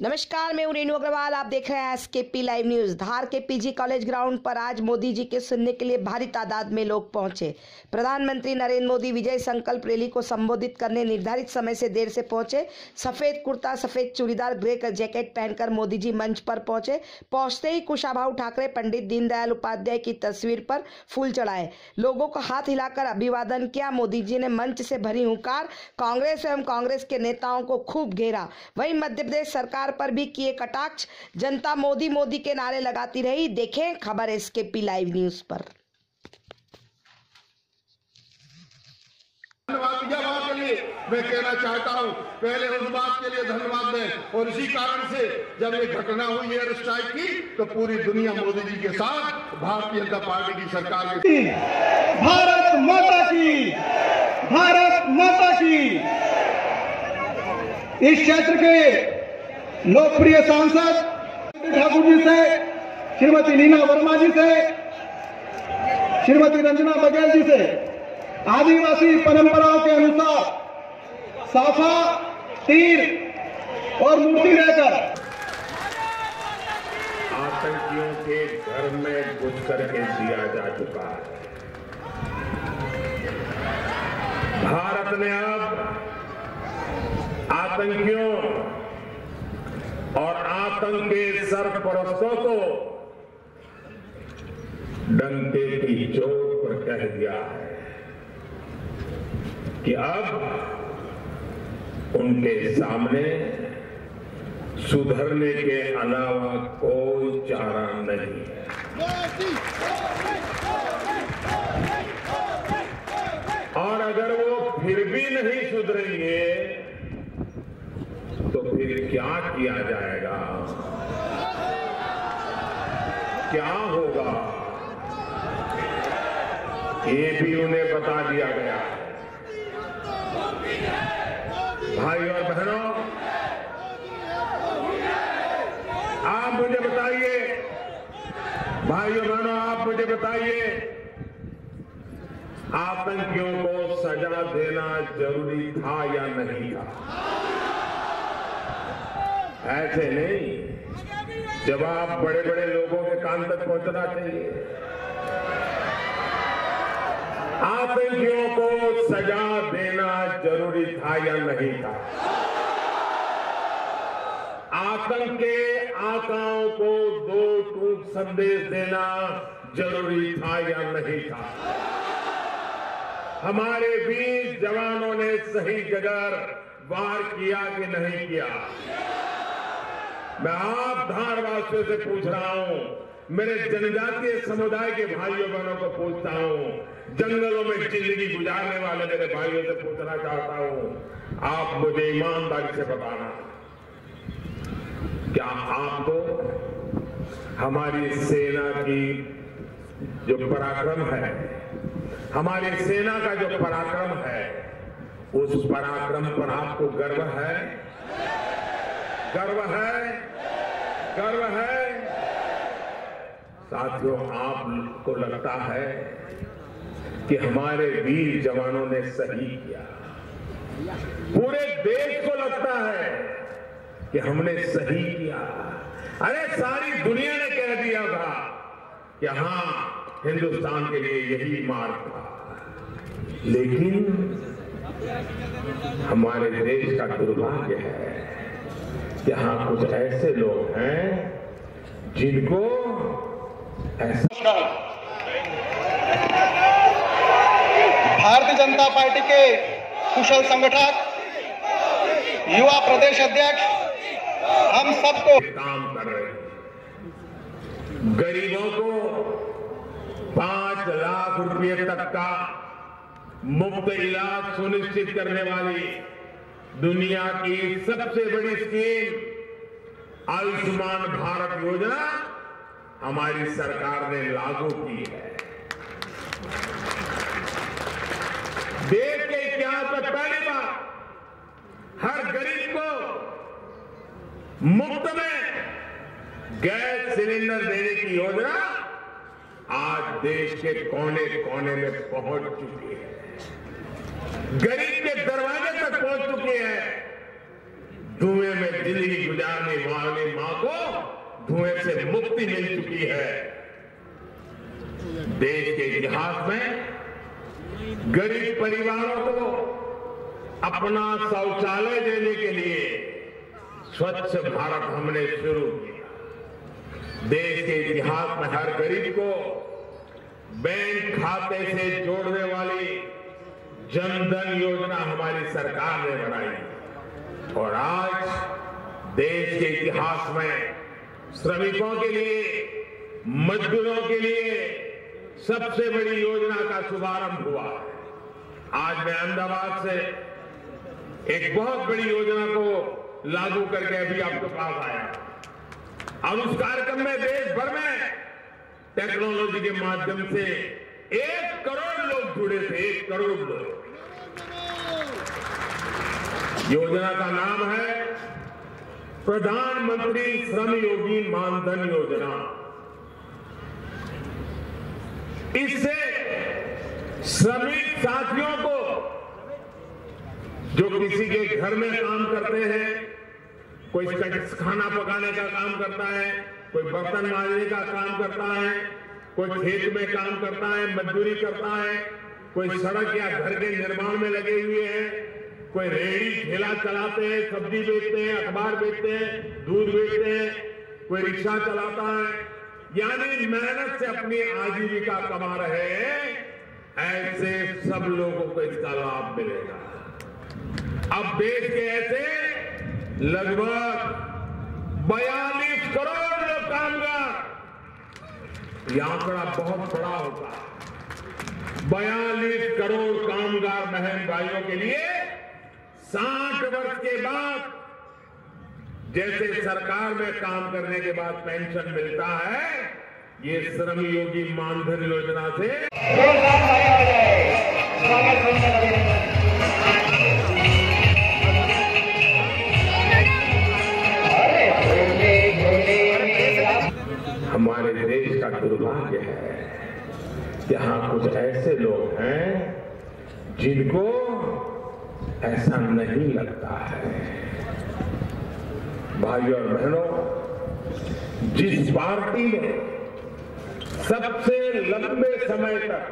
नमस्कार, मैं हूं रेणु अग्रवाल। आप देख रहे हैं एसकेपी लाइव न्यूज। धार के पीजी कॉलेज ग्राउंड पर आज मोदी जी के सुनने के लिए भारी तादाद में लोग पहुंचे। प्रधानमंत्री नरेंद्र मोदी विजय संकल्प रैली को संबोधित करने निर्धारित समय से देर से पहुंचे। सफेद कुर्ता, सफेद चूड़ीदार, ग्रे जैकेट पहनकर मोदी जी मंच पर पहुंचे। पहुंचते ही कुशाभाऊ ठाकरे पंडित दीनदयाल उपाध्याय की तस्वीर पर फूल चढ़ाए, लोगों को हाथ हिलाकर अभिवादन किया। मोदी जी ने मंच से भरी हुंकार कांग्रेस एवं कांग्रेस के नेताओं को खूब घेरा। वहीं मध्य प्रदेश सरकार पर भी किए कटाक्ष। जनता मोदी मोदी के नारे लगाती रही। देखें खबर एसकेपी लाइव न्यूज पर। धन्यवाद के लिए मैं कहना चाहता हूं, पहले उस बात के लिए धन्यवाद दें। और इसी कारण से जब ये घटना हुई एयर स्ट्राइक की तो पूरी दुनिया मोदी जी के साथ भारतीय जनता पार्टी की सरकार की। भारत माता की, भारत माता की। इस क्षेत्र के लोकप्रिय सांसद ठाकुर जी से, श्रीमती नीना वर्मा जी से, श्रीमती रंजना बघेल जी से आदिवासी परंपराओं के अनुसार साफा, तीर और मूर्ति लेकर आतंकियों के घर में घुस करके दिया जा चुका है। भारत ने अब आतंकियों और आतंक के सरपरस्तों को डंके की चोट पर कह दिया है कि अब उनके सामने सुधरने के अलावा कोई चारा नहीं है। और अगर वो फिर भी नहीं सुधरेंगे तो फिर क्या किया जाएगा, क्या होगा, ये भी उन्हें बता दिया गया। भाई और बहनों, आप मुझे बताइए, भाइयों बहनों आप मुझे बताइए, आतंकियों को सजा देना जरूरी था या नहीं था? ऐसे नहीं, जवाब बड़े बड़े लोगों के कान तक पहुंचना चाहिए। आतंकियों को सजा देना जरूरी था या नहीं था? आतंक के आकाओं को दो टूक संदेश देना जरूरी था या नहीं था? हमारे वीर जवानों ने सही जगह वार किया कि नहीं किया? मैं आप धारवासियों से पूछ रहा हूं, मेरे जनजातीय समुदाय के भाइयों बहनों को पूछता हूं, जंगलों में जिंदगी गुजारने वाले मेरे भाइयों से पूछना चाहता हूं, आप मुझे ईमानदारी से बताना, क्या आपको हमारी सेना की जो पराक्रम है, हमारी सेना का जो पराक्रम है, उस पराक्रम पर आपको गर्व है? गर्व है? गर्व है? साथियों, आपको लगता है कि हमारे वीर जवानों ने सही किया? पूरे देश को लगता है कि हमने सही किया? अरे सारी दुनिया ने कह दिया था कि हाँ, हिंदुस्तान के लिए यही मार्ग था। लेकिन हमारे देश का दुर्भाग्य है कि यहाँ कुछ ऐसे लोग हैं जिनको ऐसा। भारतीय जनता पार्टी के कुशल संगठक, युवा प्रदेश अध्यक्ष, हम सबको काम कर रहे हैं। गरीबों को 5 लाख रुपए तक का मुफ्त इलाज सुनिश्चित करने वाली दुनिया की सबसे बड़ी स्कीम आयुष्मान भारत योजना हमारी सरकार ने लागू की है। देश के इतिहास में पहली बार हर गरीब को मुफ्त में गैस सिलेंडर देने की योजना आज देश के कोने कोने में पहुंच चुकी है, गरीब के दरवाजे तक पहुंच चुकी है। धुएं धुएं में जिंदगी गुजारने वाली मां को धुएं से मुक्ति मिल चुकी है। देश के इतिहास में गरीब परिवारों को अपना शौचालय देने के लिए स्वच्छ भारत हमने शुरू किया। देश के इतिहास में हर गरीब को बैंक खाते से जोड़ने वाली जनधन योजना हमारी सरकार ने बनाई और आज देश के इतिहास में श्रमिकों के लिए, मजदूरों के लिए सबसे बड़ी योजना का शुभारंभ हुआ। आज मैं अहमदाबाद से एक बहुत बड़ी योजना को लागू करके अभी आपके पास आया और उस कार्यक्रम में देश भर में टेक्नोलॉजी के माध्यम से 1 करोड़ लोग जुड़े थे। 1 करोड़ लोग। योजना का नाम है प्रधानमंत्री श्रम योगी मानधन योजना। इससे श्रमिक साथियों को जो किसी के घर में काम करते हैं, कोई खाना पकाने का काम करता है, कोई बर्तन मांजने का काम करता है, कोई खेत में काम करता है, मजदूरी करता है, कोई सड़क या घर के निर्माण में लगे हुए हैं, कोई रेहड़ी ठेला चलाते हैं, सब्जी बेचते हैं, अखबार बेचते हैं, दूध बेचते हैं, कोई रिक्शा चलाता है, यानी मेहनत से अपनी आजीविका कमा रहे हैं, ऐसे सब लोगों को इसका लाभ मिलेगा। अब देश के ऐसे लगभग 42 करोड़ लोग कामगार, यह आंकड़ा बहुत बड़ा होता है। 42 करोड़ कामगार बहन भाइयों के लिए 60 वर्ष के बाद जैसे सरकार में काम करने के बाद पेंशन मिलता है, ये श्रम योगी मानधन योजना से हमारे देश का दुर्भाग्य है कि यहाँ कुछ ऐसे लोग हैं जिनको ऐसा नहीं लगता है। भाइयों और बहनों, जिस पार्टी ने सबसे लंबे समय तक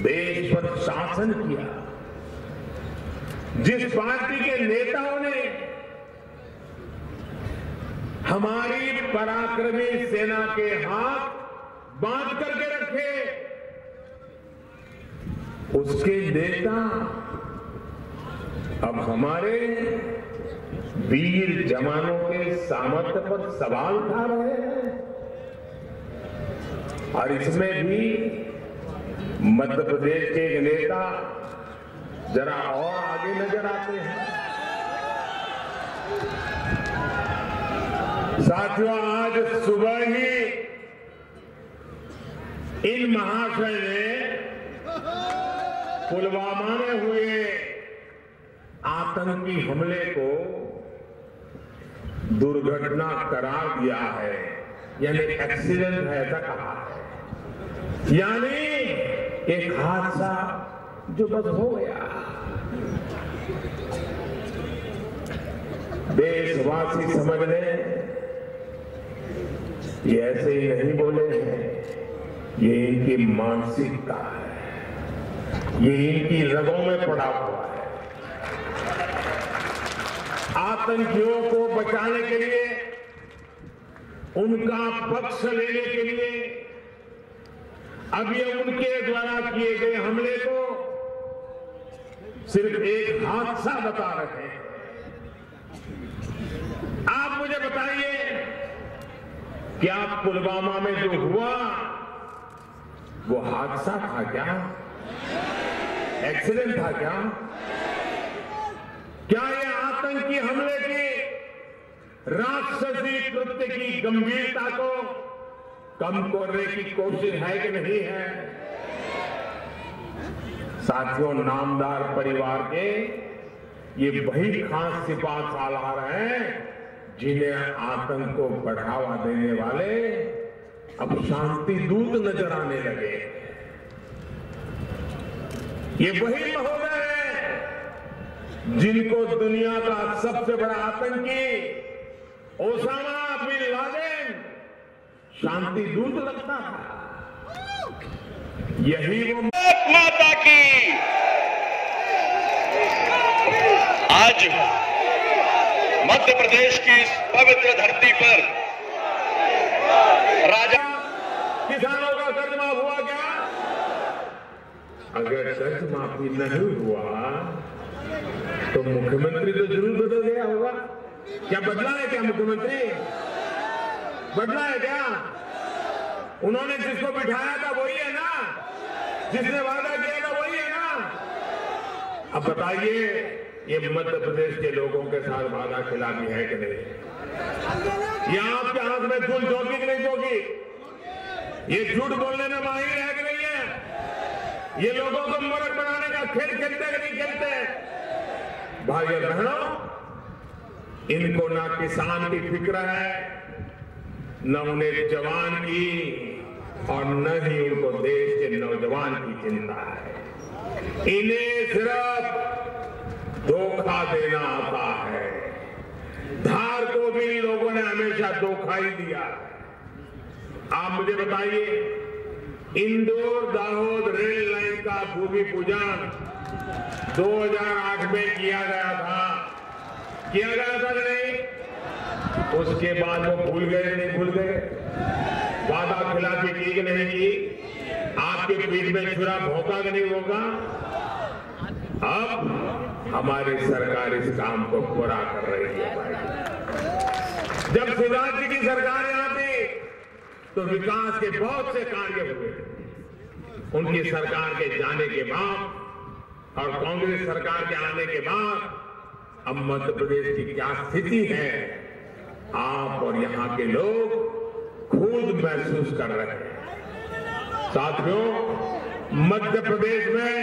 देश पर शासन किया, जिस पार्टी के नेताओं ने हमारी पराक्रमी सेना के हाथ बांध करके रखे, उसके नेता अब हमारे वीर जवानों के सामर्थ्य पर सवाल उठा रहे हैं। और इसमें भी मध्य प्रदेश के एक नेता जरा और आगे नजर आते हैं। साथियों, आज सुबह ही इन महाशय ने पुलवामा में हुए आतंकी हमले को दुर्घटना करार दिया है, यानी एक्सीडेंट है ऐसा कहा है, यानी एक हादसा जो बस हो गया। देशवासी समझ लें, ये ऐसे ही नहीं बोले हैं, ये इनकी मानसिकता है, ये इनकी रगों में पड़ा हुआ है। आतंकियों को बचाने के लिए, उनका पक्ष लेने के लिए अब ये उनके द्वारा किए गए हमले को सिर्फ एक हादसा बता रहे हैं। आप मुझे बताइए, क्या पुलवामा में जो हुआ वो हादसा था क्या? एक्सीडेंट था क्या? क्या ये आतंकी हमले की राक्षसी कृत्य की गंभीरता को कम करने की कोशिश है कि नहीं है? साथियों, नामदार परिवार के ये वही खास सिपाही सालार हैं जिन्हें आतंक को बढ़ावा देने वाले अब शांति दूत नजर आने लगे। ये वही महोदय हैं जिनको दुनिया का सबसे बड़ा आतंकी ओसामा बिन लादेन शांति दूत लगता था, यही वो माता की आज मध्य प्रदेश की इस पवित्र धरती पर राजा किसानों का कर्ज माफ हुआ क्या? अगर कर्ज माफी नहीं हुआ तो मुख्यमंत्री तो जरूर बदल गया होगा। क्या बदला है क्या मुख्यमंत्री? बदला है क्या? उन्होंने जिसको बिठाया था वही है ना, जिसने वादा किया था वही है ना। अब बताइए, ये मध्य प्रदेश के लोगों के साथ वादा खिलाफी है कि नहीं? या आपके हाथ में धूल झोंकी कि नहीं झोंकी? ये झूठ बोलने में माहिर है कि नहीं है? ये लोगों को मूर्ख बनाने का खेल खेलते कि नहीं खेलते? भाई और बहनों, इनको ना किसान की फिक्र है, न उन्हें जवान की, और न ही उनको देश के नौजवान की चिंता है। इन्हें सिर्फ धोखा देना आता है। धार को भी लोगों ने हमेशा धोखा ही दिया है। आप मुझे बताइए, इंदौर दाहोद रेल लाइन का भूमि पूजन 2008 में किया गया था कि नहीं? उसके बाद वो भूल गए नहीं भूल गए? वादा खिलाफी की कि नहीं की? आपके पीठ में छुरा भौंका कि नहीं भौंका? अब हमारी सरकार इस काम को पूरा कर रही है भाई। जब शिवराज जी की सरकार यहाँ थी तो विकास के बहुत से कार्य हुए। उनकी सरकार के जाने के बाद और कांग्रेस सरकार के आने के बाद अब मध्य प्रदेश की क्या स्थिति है, आप और यहाँ के लोग खुद महसूस कर रहे हैं। साथियों, मध्य प्रदेश में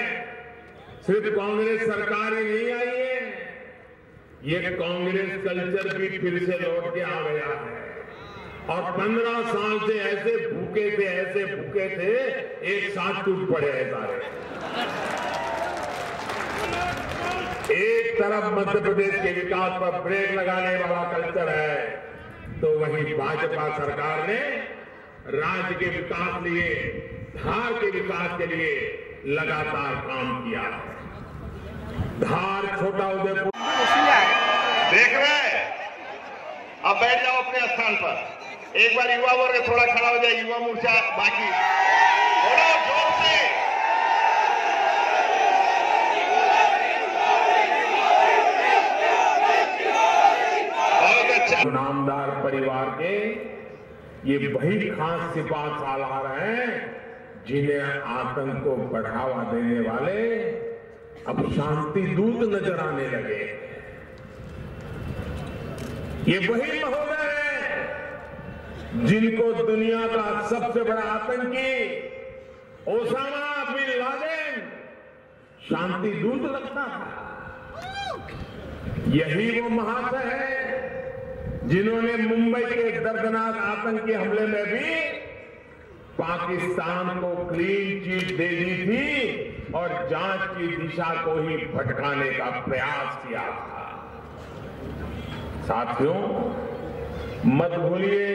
सिर्फ कांग्रेस सरकार ही नहीं आई है, ये कांग्रेस कल्चर भी फिर से लौट के आ गया है। और 15 साल से ऐसे भूखे थे, एक साथ टूट पड़े हैं सारे। एक तरफ मध्य प्रदेश के विकास पर ब्रेक लगाने वाला कल्चर है, तो वहीं भाजपा सरकार ने राज्य के विकास लिए, धार के विकास के लिए लगातार काम किया है। धार, छोटा उदयपुर देख रहे हैं। अब बैठ जाओ अपने स्थान पर। एक बार युवा वर्ग थोड़ा खड़ा हो जाए, युवा मोर्चा बाकी थोड़ा जोर से। नामदार परिवार के ये वही खास सिपाह सालार हैं जिन्हें आतंक को बढ़ावा देने वाले अब शांति दूत नजर आने लगे। ये वही महोदय हैं जिनको दुनिया का सबसे बड़ा आतंकी ओसामा बिन लादेन शांति दूत लगता था। यही वो महाशय है जिन्होंने मुंबई के दर्दनाक आतंकी हमले में भी पाकिस्तान को क्लीन चिट दे दी थी और जांच की दिशा को ही भटकाने का प्रयास किया था। साथियों, मत भूलिए,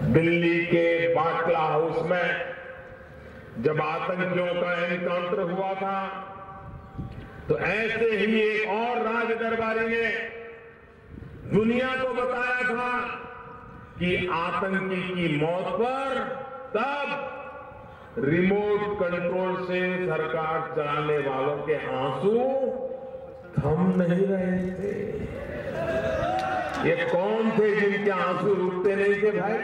दिल्ली के बाटला हाउस में जब आतंकियों का एनकाउंटर हुआ था तो ऐसे ही एक और राज दरबारी ने दुनिया को बताया था कि आतंकी की मौत पर तब रिमोट कंट्रोल से सरकार चलाने वालों के आंसू थम नहीं रहे थे। ये कौन थे जिनके आंसू रुकते नहीं थे भाई?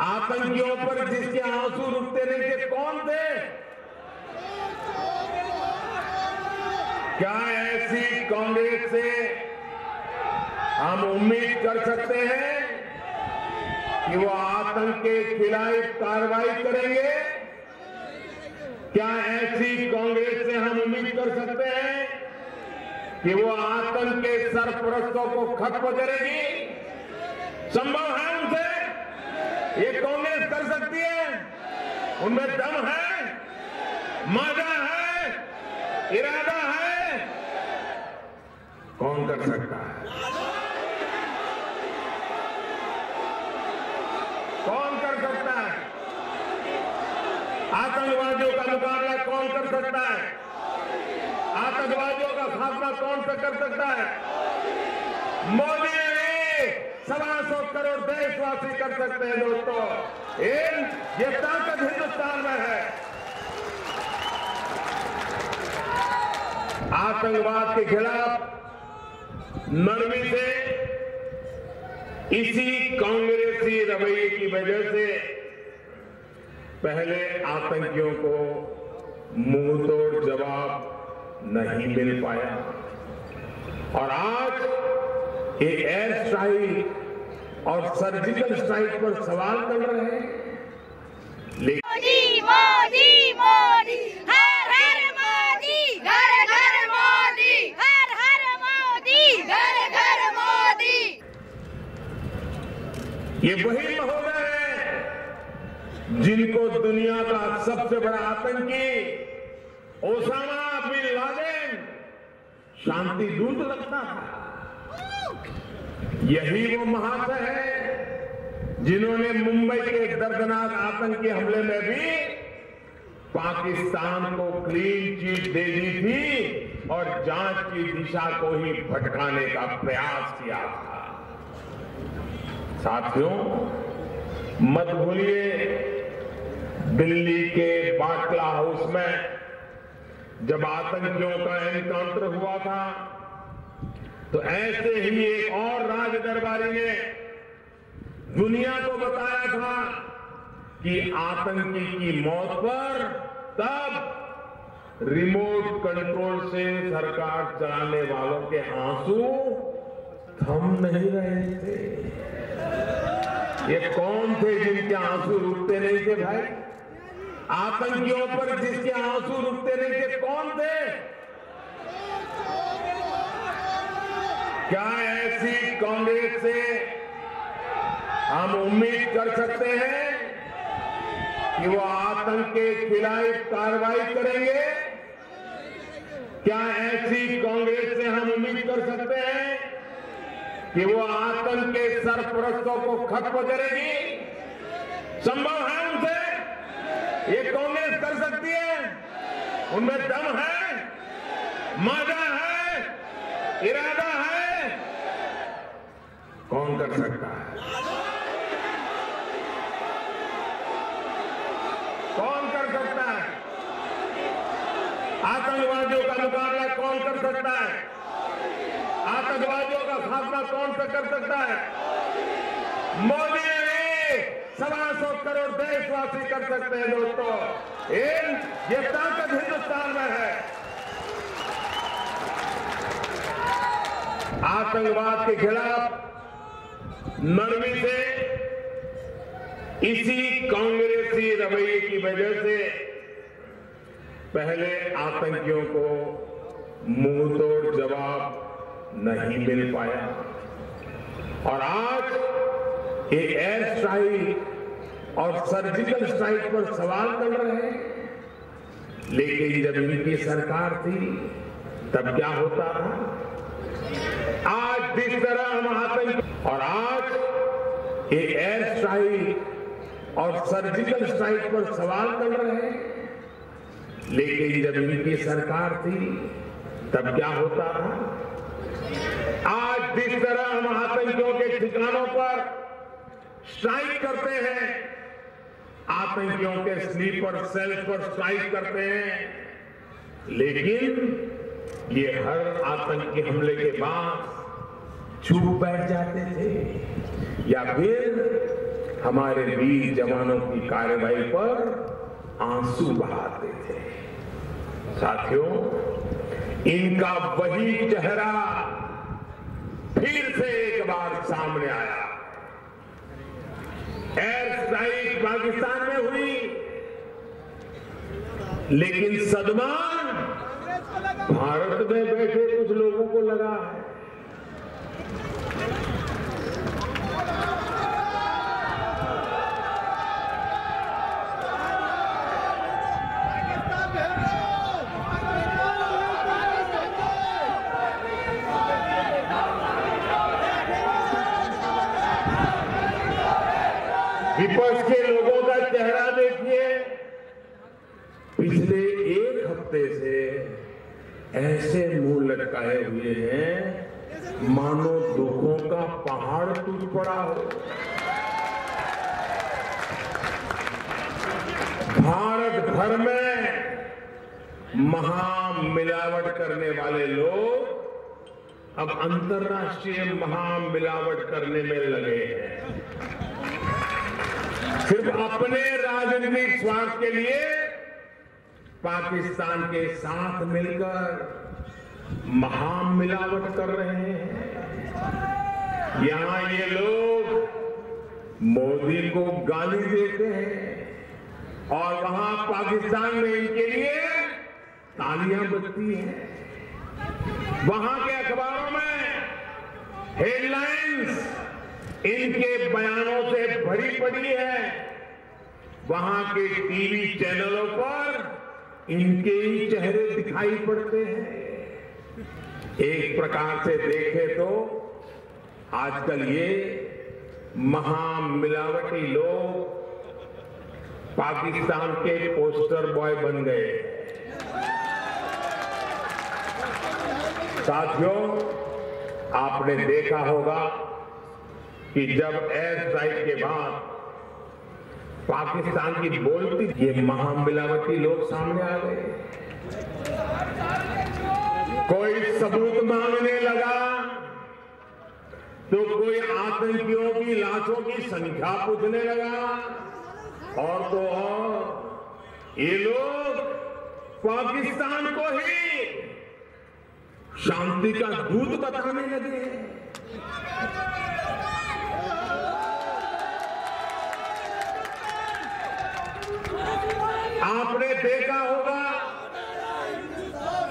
आतंकियों पर जिसके आंसू रुकते नहीं थे कौन थे? क्या ऐसी कांग्रेस से हम उम्मीद कर सकते हैं कि वो आतंक के खिलाफ कार्रवाई करेंगे? क्या ऐसी कांग्रेस से हम उम्मीद कर सकते हैं कि वो आतंक के सरपरस्तों को खत्म करेगी? संभव है उनसे? ये कांग्रेस कर सकती है? उनमें दम है, मादा है, इरादा है? आतंकवादियों का मुकाबला कौन कर सकता है? आतंकवादियों का खात्मा कौन सा कर सकता है? मोदी ने 125 करोड़ देशवासी कर सकते हैं दोस्तों। ये ताकत हिंदुस्तान में है। आतंकवाद के खिलाफ नरमी से इसी कांग्रेसी रवैये की वजह से पहले आतंकियों को मुंहतोड़ जवाब नहीं मिल पाया और आज ये एयर स्ट्राइक और सर्जिकल स्ट्राइक पर सवाल कर रहे हैं। मोदी मोदी मोदी हर हर मोदी, घर घर मोदी, हर हर मोदी, घर घर मोदी। ये वही महोदय है जिनको दुनिया का सबसे बड़ा आतंकी ओसामा बिन लादेन शांति दूत लगता था। यही वो महाशय है जिन्होंने मुंबई के दर्दनाक आतंकी हमले में भी पाकिस्तान को क्लीन चिट दे दी थी और जांच की दिशा को ही भटकाने का प्रयास किया था। साथियों, मत भूलिए दिल्ली के बाटला हाउस में जब आतंकियों का एनकाउंटर हुआ था तो ऐसे ही एक और राज दरबारी ने दुनिया को बताया था कि आतंकी की मौत पर तब रिमोट कंट्रोल से सरकार चलाने वालों के आंसू थम नहीं रहे थे। ये कौन थे जिनके आंसू रुकते नहीं थे भाई? आतंकियों पर जिसके आंसू रुकते नहीं थे कौन थे? क्या ऐसी कांग्रेस से हम उम्मीद कर सकते हैं कि वो आतंक के खिलाफ कार्रवाई करेंगे? क्या ऐसी कांग्रेस से हम उम्मीद कर सकते हैं कि वो आतंक के सरपरस्तों को खत्म करेगी? संभव है उनसे? ये कांग्रेस कर सकती है? उनमें दम है, मादा है, इरादा है? कौन कर सकता है? कौन कर सकता है? आतंकवादियों का मुकाबला कौन कर सकता है? आतंकवादियों का खात्मा कौन सा कर सकता है? मोदी ने 125 करोड़ देशवासी कर सकते हैं दोस्तों। ये ताकत हिंदुस्तान में है। आतंकवाद के खिलाफ नरमी से इसी कांग्रेसी रवैये की वजह से पहले आतंकियों को मुंहतोड़ जवाब नहीं मिल पाया और आज ये एयर स्ट्राइक और सर्जिकल स्ट्राइक पर सवाल कर रहे हैं। लेकिन जब इनकी सरकार थी तब क्या होता था? आज जिस तरह हम आतंक और आज ये एयर स्ट्राइक और सर्जिकल स्ट्राइक पर सवाल कर रहे हैं। लेकिन जब इनकी सरकार थी तब क्या होता था? आज जिस तरह हम आतंकियों के ठिकानों पर स्ट्राइक करते हैं, आतंकियों के स्लीपर सेल पर स्ट्राइक करते हैं, लेकिन ये हर आतंकी हमले के बाद चुप बैठ जाते थे या फिर हमारे वीर जवानों की कार्रवाई पर आंसू बहाते थे। साथियों, इनका वही चेहरा फिर से एक बार सामने आया। एयर स्ट्राइक पाकिस्तान में हुई, लेकिन सदमा भारत में बैठे कुछ लोगों को लगा है। विपक्ष के लोगों का चेहरा देखिए, हफ्ते से ऐसे मुंह लटकाए हुए हैं मानो दुखों का पहाड़ टूट पड़ा हो। भारत भर में महामिलावट करने वाले लोग अब अंतर्राष्ट्रीय महामिलावट करने में लगे हैं। सिर्फ अपने राजनीतिक स्वार्थ के लिए पाकिस्तान के साथ मिलकर महामिलावट कर रहे हैं। यहां ये लोग मोदी को गाली देते हैं और वहां पाकिस्तान में इनके लिए तालियां बजती हैं। वहां के अखबारों में हेडलाइंस इनके बयानों से भरी पड़ी है। वहां के टीवी चैनलों पर इनके ही चेहरे दिखाई पड़ते हैं। एक प्रकार से देखें तो आजकल ये महामिलावटी लोग पाकिस्तान के पोस्टर बॉय बन गए। साथियों, आपने देखा होगा कि जब एयर स्ट्राइक के बाद पाकिस्तान की बोलती ये महामिलावटी लोग सामने आ गए। कोई सबूत मांगने लगा तो कोई आतंकियों की लाशों की संख्या पूछने लगा और तो और ये लोग पाकिस्तान को ही शांति का दूत बताने लगे। आपने देखा होगा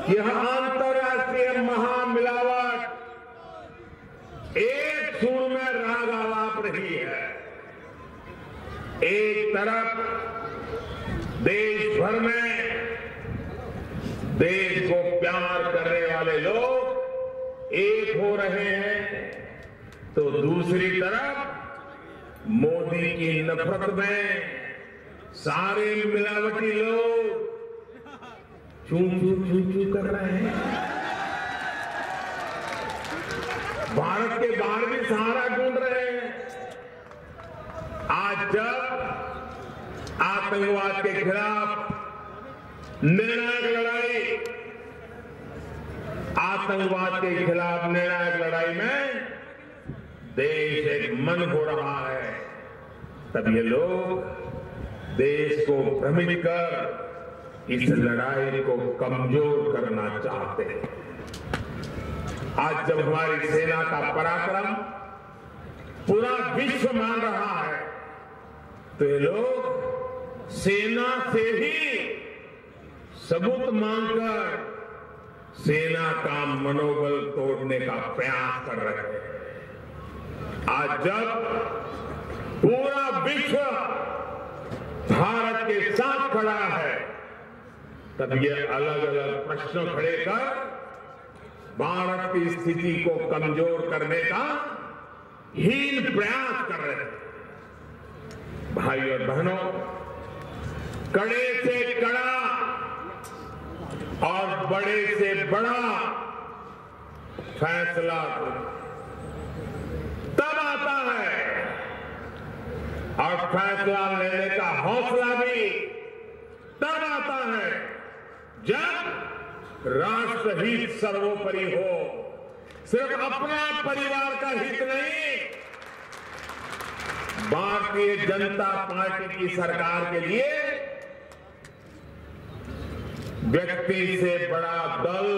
यह अंतर्राष्ट्रीय महामिलावट एक सुर में राग आलाप रही है। एक तरफ देश भर में देश को प्यार करने वाले लोग एक हो रहे हैं तो दूसरी तरफ मोदी की नफरत में सारे मिलावटी लोग चू कर रहे हैं। भारत के बाहर भी सहारा ढूंढ रहे हैं। आज जब आतंकवाद के खिलाफ निर्णायक लड़ाई आतंकवाद के खिलाफ निर्णायक लड़ाई में देश एक मन हो रहा है, तब ये लोग देश को भ्रमित कर इस लड़ाई को कमजोर करना चाहते हैं। आज जब हमारी सेना का पराक्रम पूरा विश्व मान रहा है तो ये लोग सेना से ही सबूत मांगकर सेना का मनोबल तोड़ने का प्रयास कर रहे हैं। आज जब पूरा विश्व भारत के साथ खड़ा है तब ये अलग अलग प्रश्न खड़े कर भारत की स्थिति को कमजोर करने का हीन प्रयास कर रहे हैं। भाई और बहनों, कड़े से कड़ा और बड़े से बड़ा फैसला तब आता है और फैसला लेने का हौसला भी तब आता है जब राष्ट्रहित सर्वोपरि हो। सिर्फ अपना परिवार का हित नहीं, भारतीय जनता पार्टी की सरकार के लिए व्यक्ति से बड़ा दल